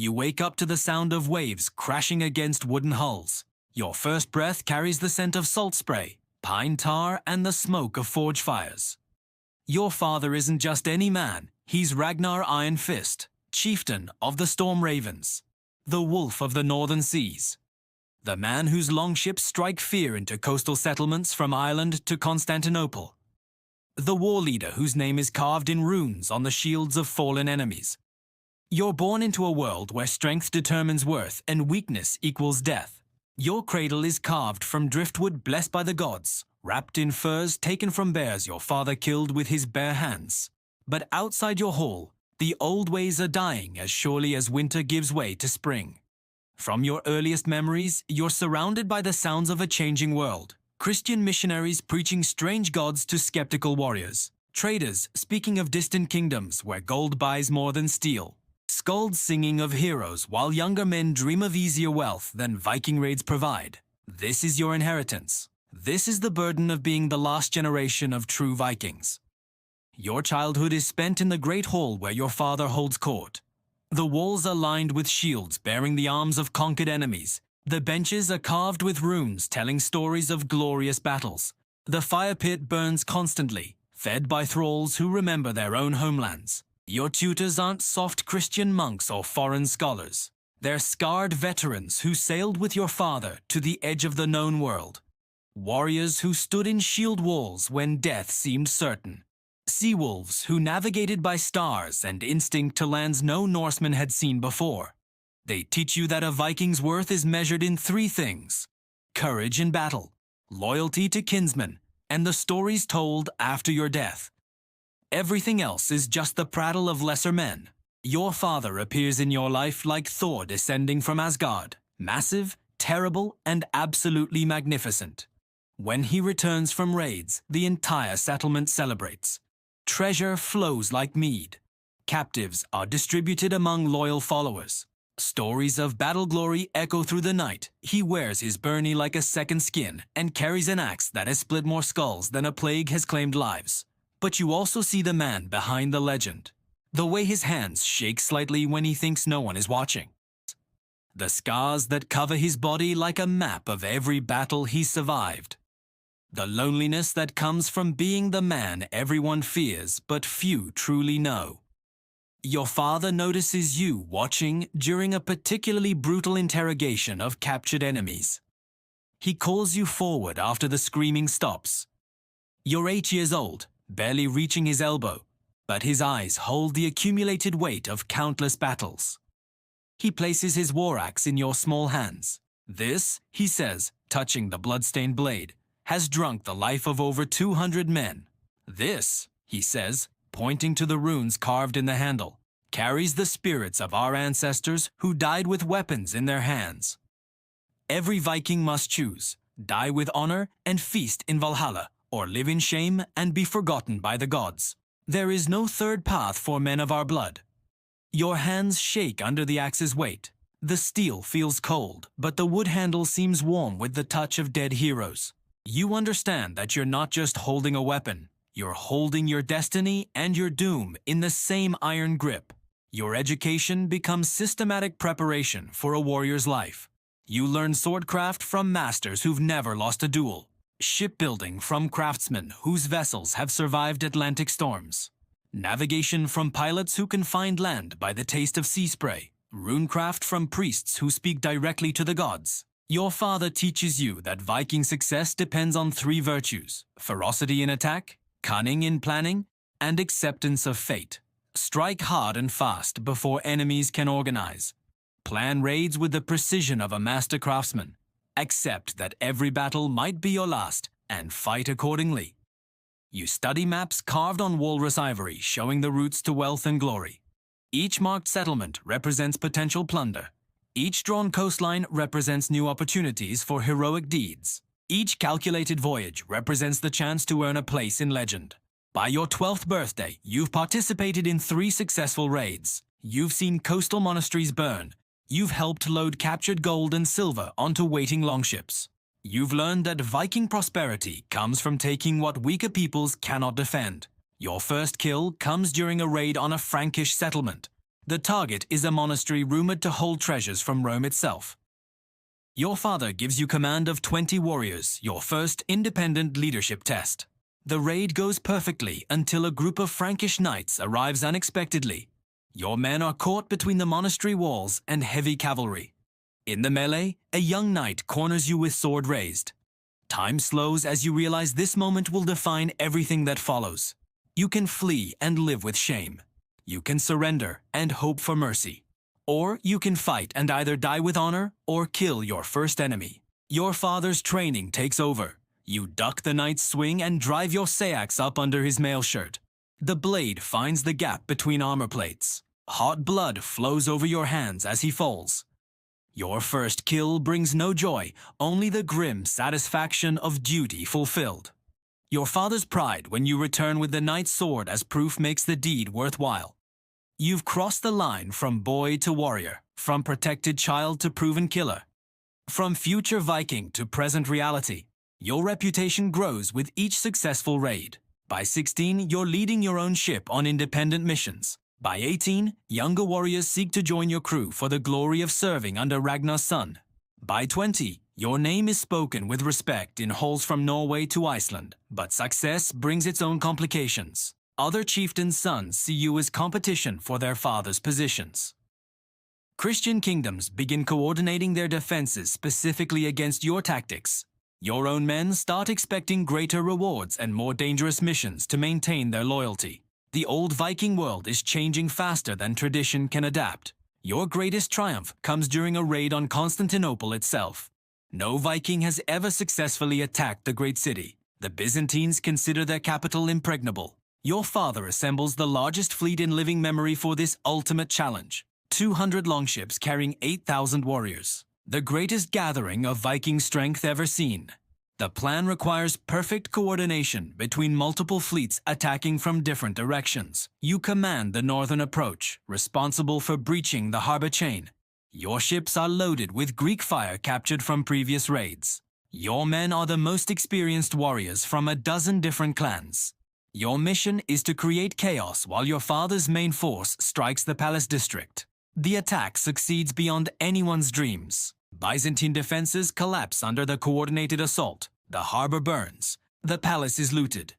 You wake up to the sound of waves crashing against wooden hulls. Your first breath carries the scent of salt spray, pine tar, and the smoke of forge fires. Your father isn't just any man, he's Ragnar Iron Fist, chieftain of the Storm Ravens, the wolf of the northern seas. The man whose longships strike fear into coastal settlements from Ireland to Constantinople. The war leader whose name is carved in runes on the shields of fallen enemies. You're born into a world where strength determines worth and weakness equals death. Your cradle is carved from driftwood blessed by the gods, wrapped in furs taken from bears your father killed with his bare hands. But outside your hall, the old ways are dying as surely as winter gives way to spring. From your earliest memories, you're surrounded by the sounds of a changing world. Christian missionaries preaching strange gods to skeptical warriors. Traders speaking of distant kingdoms where gold buys more than steel. Skalds singing of heroes while younger men dream of easier wealth than Viking raids provide. This is your inheritance. This is the burden of being the last generation of true Vikings. Your childhood is spent in the great hall where your father holds court. The walls are lined with shields bearing the arms of conquered enemies. The benches are carved with runes telling stories of glorious battles. The fire pit burns constantly, fed by thralls who remember their own homelands. Your tutors aren't soft Christian monks or foreign scholars. They're scarred veterans who sailed with your father to the edge of the known world. Warriors who stood in shield walls when death seemed certain. Sea-wolves who navigated by stars and instinct to lands no Norseman had seen before. They teach you that a Viking's worth is measured in three things: courage in battle, loyalty to kinsmen, and the stories told after your death. Everything else is just the prattle of lesser men. Your father appears in your life like Thor descending from Asgard, massive, terrible, and absolutely magnificent. When he returns from raids, the entire settlement celebrates. Treasure flows like mead. Captives are distributed among loyal followers. Stories of battle glory echo through the night. He wears his byrnie like a second skin and carries an axe that has split more skulls than a plague has claimed lives. But you also see the man behind the legend. The way his hands shake slightly when he thinks no one is watching. The scars that cover his body like a map of every battle he survived. The loneliness that comes from being the man everyone fears but few truly know. Your father notices you watching during a particularly brutal interrogation of captured enemies. He calls you forward after the screaming stops. You're 8 years old, barely reaching his elbow, but his eyes hold the accumulated weight of countless battles. He places his war axe in your small hands. This, he says, touching the blood-stained blade, has drunk the life of over 200 men. This, he says, pointing to the runes carved in the handle, carries the spirits of our ancestors who died with weapons in their hands. Every Viking must choose, die with honor and feast in Valhalla, or live in shame and be forgotten by the gods. There is no third path for men of our blood. Your hands shake under the axe's weight. The steel feels cold, but the wood handle seems warm with the touch of dead heroes. You understand that you're not just holding a weapon. You're holding your destiny and your doom in the same iron grip. Your education becomes systematic preparation for a warrior's life. You learn swordcraft from masters who've never lost a duel. Shipbuilding from craftsmen whose vessels have survived Atlantic storms. Navigation from pilots who can find land by the taste of sea spray. Runecraft from priests who speak directly to the gods. Your father teaches you that Viking success depends on three virtues: ferocity in attack, cunning in planning, and acceptance of fate. Strike hard and fast before enemies can organize. Plan raids with the precision of a master craftsman. Accept that every battle might be your last, and fight accordingly. You study maps carved on walrus ivory showing the routes to wealth and glory. Each marked settlement represents potential plunder. Each drawn coastline represents new opportunities for heroic deeds. Each calculated voyage represents the chance to earn a place in legend. By your 12th birthday, you've participated in 3 successful raids. You've seen coastal monasteries burn. You've helped load captured gold and silver onto waiting longships. You've learned that Viking prosperity comes from taking what weaker peoples cannot defend. Your first kill comes during a raid on a Frankish settlement. The target is a monastery rumored to hold treasures from Rome itself. Your father gives you command of 20 warriors, your first independent leadership test. The raid goes perfectly until a group of Frankish knights arrives unexpectedly. Your men are caught between the monastery walls and heavy cavalry. In the melee, a young knight corners you with sword raised. Time slows as you realize this moment will define everything that follows. You can flee and live with shame. You can surrender and hope for mercy. Or you can fight and either die with honor or kill your first enemy. Your father's training takes over. You duck the knight's swing and drive your seax up under his mail shirt. The blade finds the gap between armor plates. Hot blood flows over your hands as he falls. Your first kill brings no joy, only the grim satisfaction of duty fulfilled. Your father's pride when you return with the knight's sword as proof makes the deed worthwhile. You've crossed the line from boy to warrior, from protected child to proven killer. From future Viking to present reality, your reputation grows with each successful raid. By 16, you're leading your own ship on independent missions. By 18, younger warriors seek to join your crew for the glory of serving under Ragnar's son. By 20, your name is spoken with respect in halls from Norway to Iceland, but success brings its own complications. Other chieftains' sons see you as competition for their father's positions. Christian kingdoms begin coordinating their defenses specifically against your tactics. Your own men start expecting greater rewards and more dangerous missions to maintain their loyalty. The old Viking world is changing faster than tradition can adapt. Your greatest triumph comes during a raid on Constantinople itself. No Viking has ever successfully attacked the great city. The Byzantines consider their capital impregnable. Your father assembles the largest fleet in living memory for this ultimate challenge. 200 longships carrying 8,000 warriors. The greatest gathering of Viking strength ever seen. The plan requires perfect coordination between multiple fleets attacking from different directions. You command the northern approach, responsible for breaching the harbor chain. Your ships are loaded with Greek fire captured from previous raids. Your men are the most experienced warriors from a dozen different clans. Your mission is to create chaos while your father's main force strikes the palace district. The attack succeeds beyond anyone's dreams. Byzantine defenses collapse under the coordinated assault. The harbor burns. The palace is looted.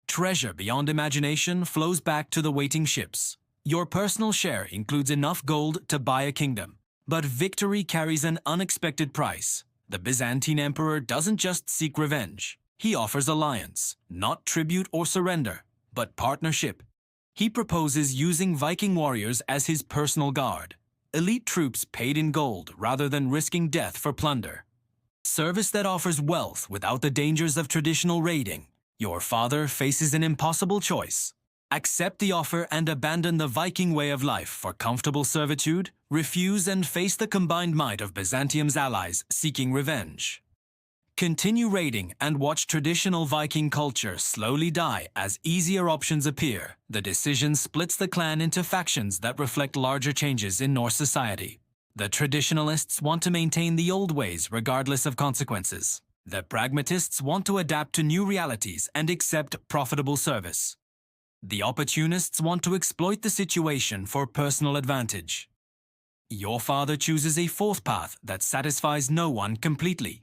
Treasure beyond imagination flows back to the waiting ships. Your personal share includes enough gold to buy a kingdom. But victory carries an unexpected price. The Byzantine emperor doesn't just seek revenge. He offers alliance, not tribute or surrender, but partnership. He proposes using Viking warriors as his personal guard. Elite troops paid in gold rather than risking death for plunder. Service that offers wealth without the dangers of traditional raiding. Your father faces an impossible choice. Accept the offer and abandon the Viking way of life for comfortable servitude, refuse and face the combined might of Byzantium's allies seeking revenge. Continue raiding and watch traditional Viking culture slowly die as easier options appear. The decision splits the clan into factions that reflect larger changes in Norse society. The traditionalists want to maintain the old ways regardless of consequences. The pragmatists want to adapt to new realities and accept profitable service. The opportunists want to exploit the situation for personal advantage. Your father chooses a fourth path that satisfies no one completely.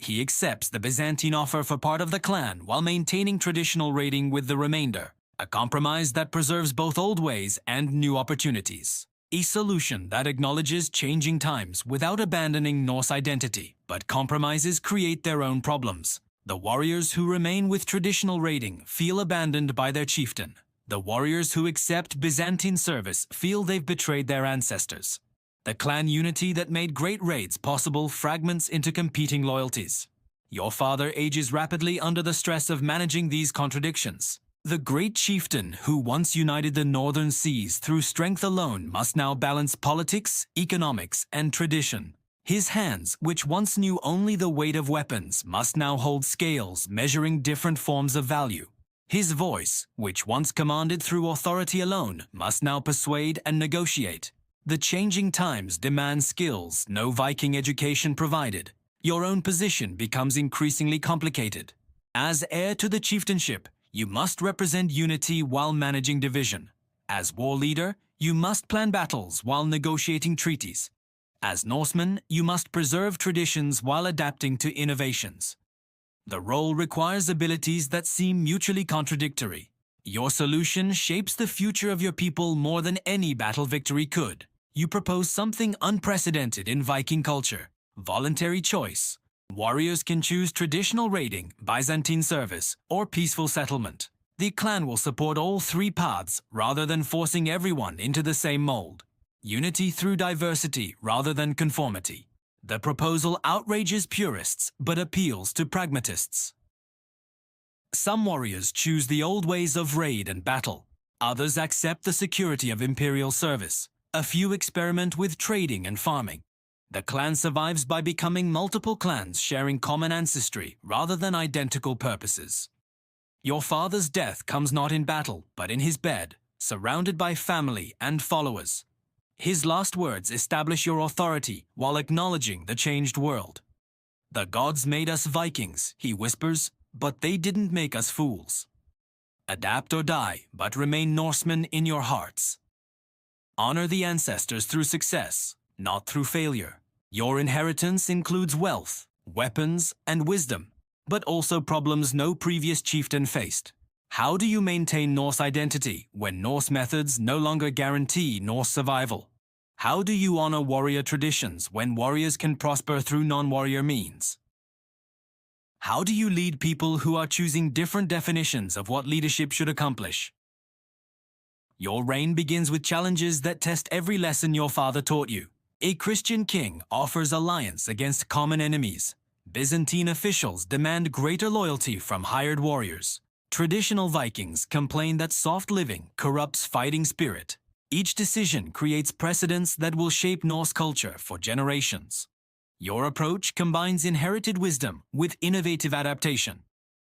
He accepts the Byzantine offer for part of the clan while maintaining traditional raiding with the remainder, a compromise that preserves both old ways and new opportunities. A solution that acknowledges changing times without abandoning Norse identity, but compromises create their own problems. The warriors who remain with traditional raiding feel abandoned by their chieftain. The warriors who accept Byzantine service feel they've betrayed their ancestors. The clan unity that made great raids possible fragments into competing loyalties. Your father ages rapidly under the stress of managing these contradictions. The great chieftain who once united the northern seas through strength alone must now balance politics, economics, and tradition. His hands, which once knew only the weight of weapons, must now hold scales measuring different forms of value. His voice, which once commanded through authority alone, must now persuade and negotiate. The changing times demand skills no Viking education provided. Your own position becomes increasingly complicated. As heir to the chieftainship, you must represent unity while managing division. As war leader, You must plan battles while negotiating treaties. As Norsemen, you must preserve traditions while adapting to innovations. The role requires abilities that seem mutually contradictory. Your solution shapes the future of your people more than any battle victory could. You propose something unprecedented in Viking culture: voluntary choice. Warriors can choose traditional raiding, Byzantine service, or peaceful settlement. The clan will support all three paths rather than forcing everyone into the same mold. Unity through diversity rather than conformity. The proposal outrages purists but appeals to pragmatists. Some warriors choose the old ways of raid and battle. Others accept the security of imperial service. A few experiment with trading and farming. The clan survives by becoming multiple clans sharing common ancestry rather than identical purposes. Your father's death comes not in battle, but in his bed, surrounded by family and followers. His last words establish your authority while acknowledging the changed world. The gods made us Vikings, he whispers, but they didn't make us fools. Adapt or die, but remain Norsemen in your hearts. Honor the ancestors through success, not through failure. Your inheritance includes wealth, weapons, and wisdom, but also problems no previous chieftain faced. How do you maintain Norse identity when Norse methods no longer guarantee Norse survival? How do you honor warrior traditions when warriors can prosper through non-warrior means? How do you lead people who are choosing different definitions of what leadership should accomplish? Your reign begins with challenges that test every lesson your father taught you. A Christian king offers alliance against common enemies. Byzantine officials demand greater loyalty from hired warriors. Traditional Vikings complain that soft living corrupts fighting spirit. Each decision creates precedents that will shape Norse culture for generations. Your approach combines inherited wisdom with innovative adaptation.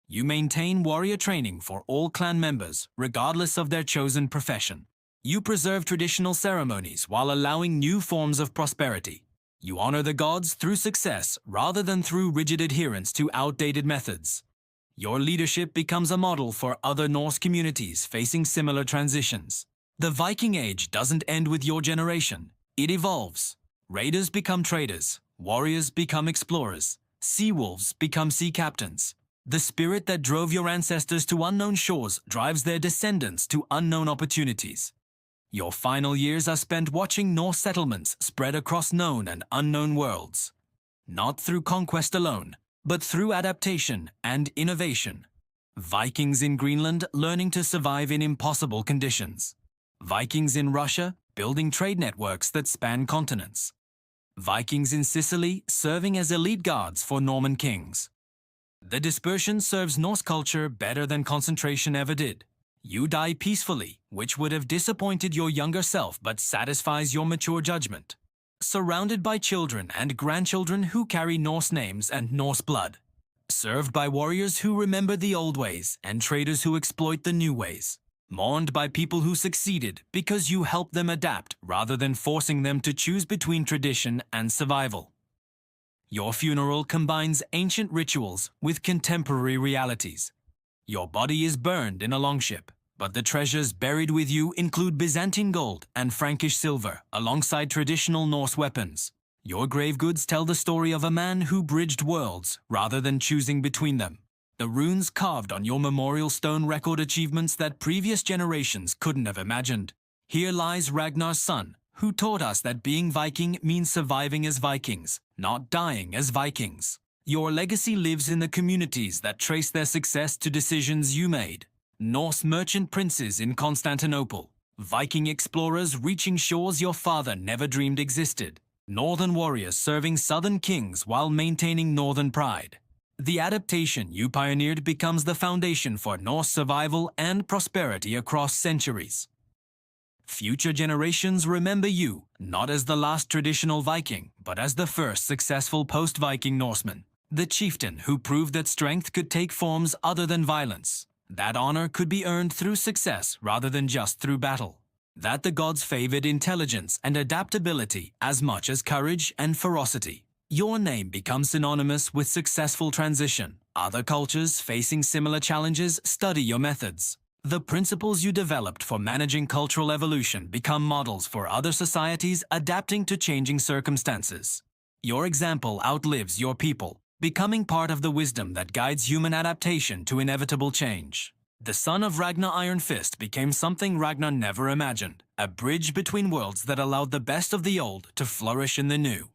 You maintain warrior training for all clan members, regardless of their chosen profession. You preserve traditional ceremonies while allowing new forms of prosperity. You honor the gods through success rather than through rigid adherence to outdated methods. Your leadership becomes a model for other Norse communities facing similar transitions. The Viking Age doesn't end with your generation. It evolves. Raiders become traders. Warriors become explorers. Sea wolves become sea captains. The spirit that drove your ancestors to unknown shores drives their descendants to unknown opportunities. Your final years are spent watching Norse settlements spread across known and unknown worlds. Not through conquest alone, but through adaptation and innovation. Vikings in Greenland learning to survive in impossible conditions. Vikings in Russia building trade networks that span continents. Vikings in Sicily serving as elite guards for Norman kings. The dispersion serves Norse culture better than concentration ever did. You die peacefully, which would have disappointed your younger self but satisfies your mature judgment. Surrounded by children and grandchildren who carry Norse names and Norse blood. Served by warriors who remember the old ways and traders who exploit the new ways. Mourned by people who succeeded because you helped them adapt rather than forcing them to choose between tradition and survival. Your funeral combines ancient rituals with contemporary realities. Your body is burned in a longship, but the treasures buried with you include Byzantine gold and Frankish silver alongside traditional Norse weapons. Your grave goods tell the story of a man who bridged worlds rather than choosing between them. The runes carved on your memorial stone record achievements that previous generations couldn't have imagined. Here lies Ragnar's son, who taught us that being Viking means surviving as Vikings, not dying as Vikings. Your legacy lives in the communities that trace their success to decisions you made. Norse merchant princes in Constantinople. Viking explorers reaching shores your father never dreamed existed. Northern warriors serving southern kings while maintaining northern pride. The adaptation you pioneered becomes the foundation for Norse survival and prosperity across centuries. Future generations remember you, not as the last traditional Viking, but as the first successful post-Viking Norseman. The chieftain who proved that strength could take forms other than violence. That honor could be earned through success rather than just through battle. That the gods favored intelligence and adaptability as much as courage and ferocity. Your name becomes synonymous with successful transition. Other cultures facing similar challenges study your methods. The principles you developed for managing cultural evolution become models for other societies adapting to changing circumstances. Your example outlives your people, becoming part of the wisdom that guides human adaptation to inevitable change. The son of Ragnar Iron Fist became something Ragnar never imagined, a bridge between worlds that allowed the best of the old to flourish in the new.